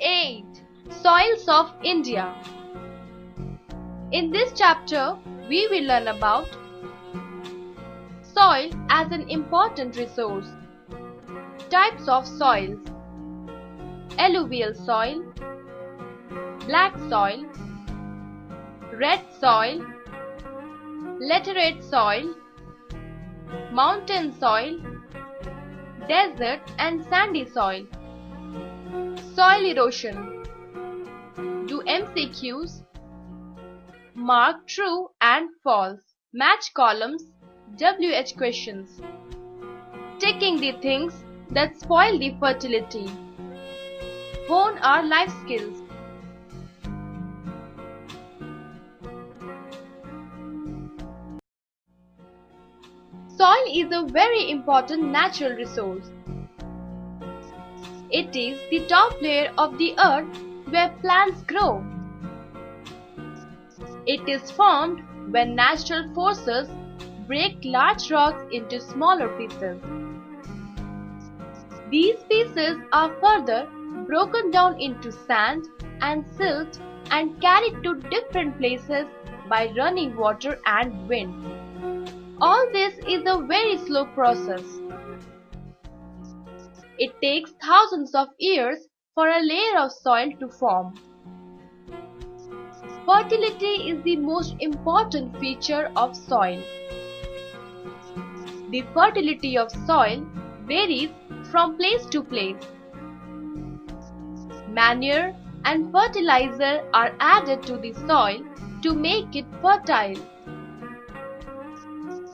8. Soils of India. In this chapter, we will learn about soil as an important resource, types of soils, alluvial soil, black soil, red soil, laterite soil, mountain soil, desert and sandy soil. Soil erosion. Do MCQs. Mark true and false. Match columns. WH questions. Taking the things that spoil the fertility. Hone our life skills. Soil is a very important natural resource. It is the top layer of the earth where plants grow. It is formed when natural forces break large rocks into smaller pieces. These pieces are further broken down into sand and silt and carried to different places by running water and wind. All this is a very slow process. It takes thousands of years for a layer of soil to form. Fertility is the most important feature of soil. The fertility of soil varies from place to place. Manure and fertilizer are added to the soil to make it fertile.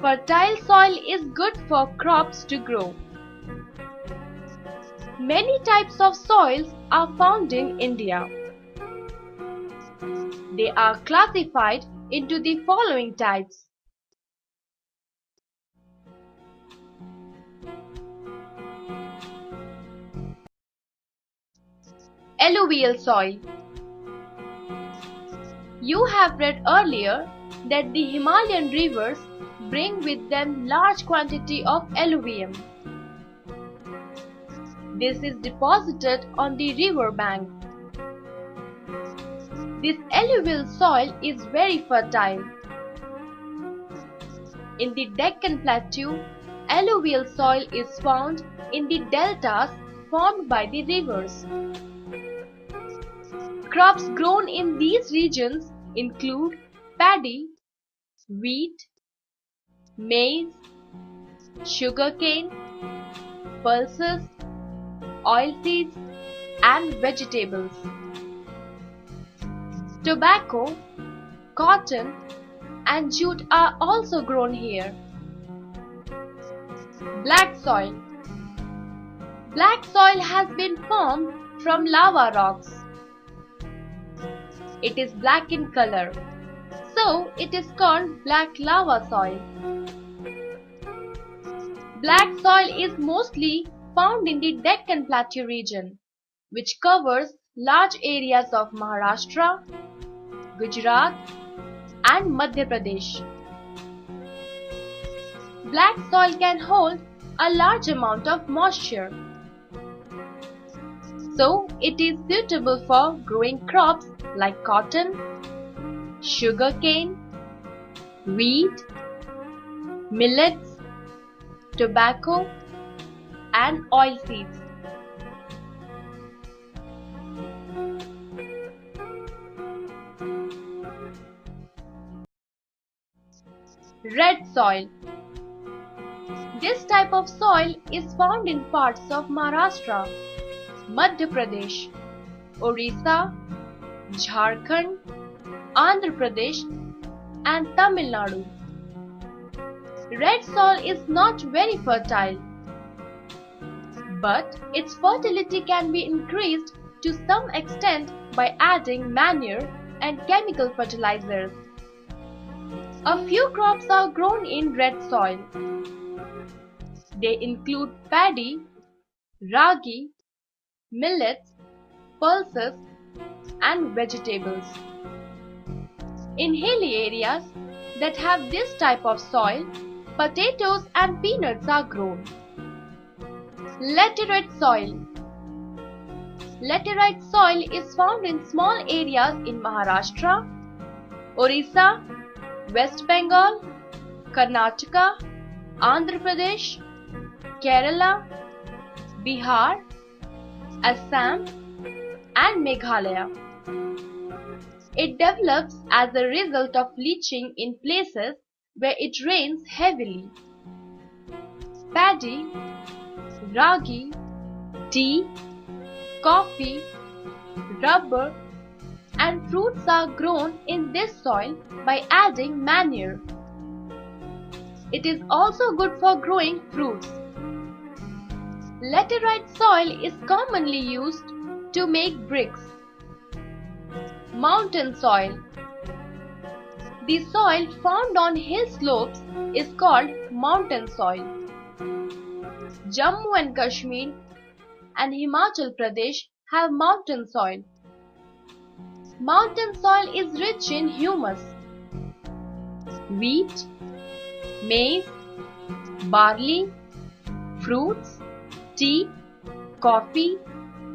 Fertile soil is good for crops to grow. Many types of soils are found in India. They are classified into the following types. Alluvial soil. You have read earlier that the Himalayan rivers bring with them large quantity of alluvium. This is deposited on the river bank. This alluvial soil is very fertile. In the Deccan Plateau, alluvial soil is found in the deltas formed by the rivers. Crops grown in these regions include paddy, wheat, maize, sugarcane, pulses, oilseeds, and vegetables. Tobacco, cotton, and jute are also grown here. Black soil. Black soil has been formed from lava rocks. It is black in color, so it is called black lava soil. Black soil is mostly found in the Deccan Plateau region, which covers large areas of Maharashtra, Gujarat, and Madhya Pradesh. Black soil can hold a large amount of moisture, so it is suitable for growing crops like cotton, sugarcane, wheat, millets, tobacco, and oilseeds. Red soil. This type of soil is found in parts of Maharashtra, Madhya Pradesh, Orissa, Jharkhand, Andhra Pradesh, and Tamil Nadu. Red soil is not very fertile, but its fertility can be increased to some extent by adding manure and chemical fertilizers. A few crops are grown in red soil. They include paddy, ragi, millets, pulses, and vegetables. In hilly areas that have this type of soil, potatoes and peanuts are grown. Laterite soil. Laterite soil is found in small areas in Maharashtra, Orissa, West Bengal, Karnataka, Andhra Pradesh, Kerala, Bihar, Assam, and Meghalaya. It develops as a result of leaching in places where it rains heavily. Paddy, ragi, tea, coffee, rubber, and fruits are grown in this soil by adding manure. It is also good for growing fruits. Laterite soil is commonly used to make bricks. Mountain soil. The soil found on hill slopes is called mountain soil. Jammu and Kashmir and Himachal Pradesh have mountain soil. Mountain soil is rich in humus. Wheat, maize, barley, fruits, tea, coffee,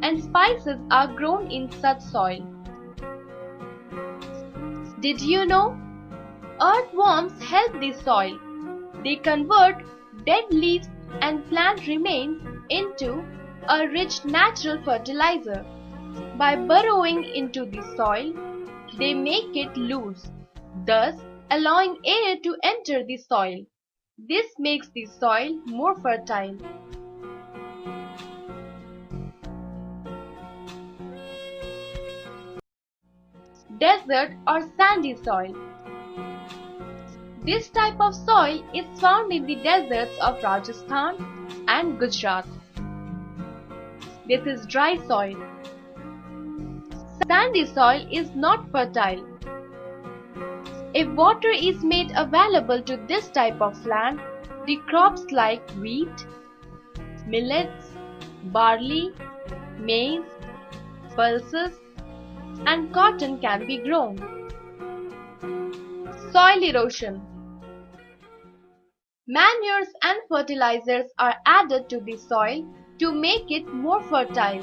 and spices are grown in such soil. Did you know? Earthworms help the soil. They convert dead leaves and plant remains into a rich natural fertilizer. By burrowing into the soil, they make it loose, thus allowing air to enter the soil. This makes the soil more fertile. Desert or sandy soil. This type of soil is found in the deserts of Rajasthan and Gujarat. This is dry soil. Sandy soil is not fertile. If water is made available to this type of land, the crops like wheat, millets, barley, maize, pulses, and cotton can be grown. Soil erosion. Manures and fertilizers are added to the soil to make it more fertile.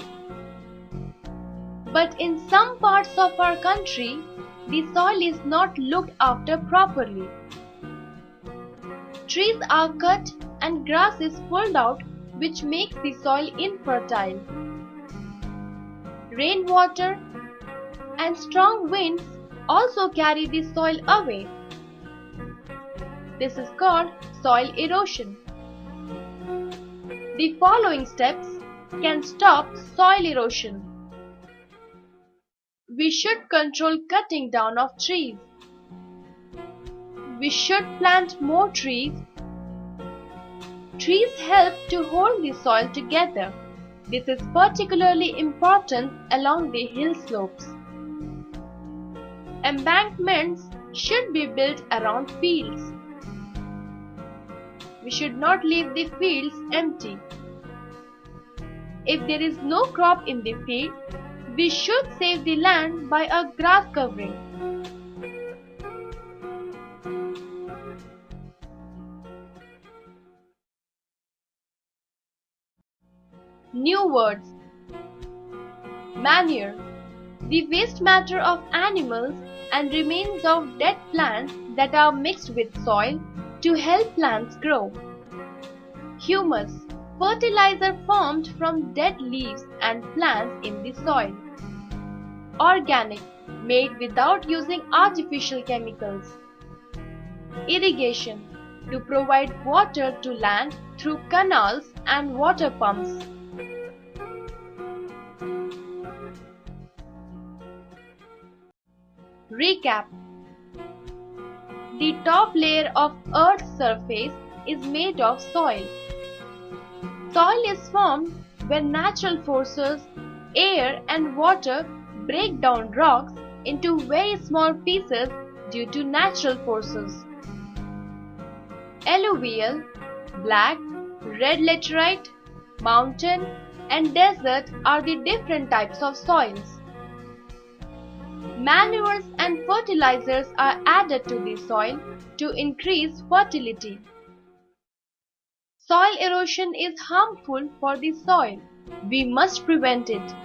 But in some parts of our country, the soil is not looked after properly. Trees are cut and grass is pulled out, which makes the soil infertile. Rainwater and strong winds also carry the soil away. This is called soil erosion. The following steps can stop soil erosion. We should control cutting down of trees. We should plant more trees. Trees help to hold the soil together. This is particularly important along the hill slopes. Embankments should be built around fields. We should not leave the fields empty. If there is no crop in the field, we should save the land by a grass covering. New words. Manure. The waste matter of animals and remains of dead plants that are mixed with soil to help plants grow. Humus. Fertilizer formed from dead leaves and plants in the soil. Organic. Made without using artificial chemicals. Irrigation. To provide water to land through canals and water pumps. Recap. The top layer of Earth's surface is made of soil. Soil is formed when natural forces, air and water break down rocks into very small pieces due to natural forces. Alluvial, black, red laterite, mountain and desert are the different types of soils. Manures and fertilizers are added to the soil to increase fertility. Soil erosion is harmful for the soil. We must prevent it.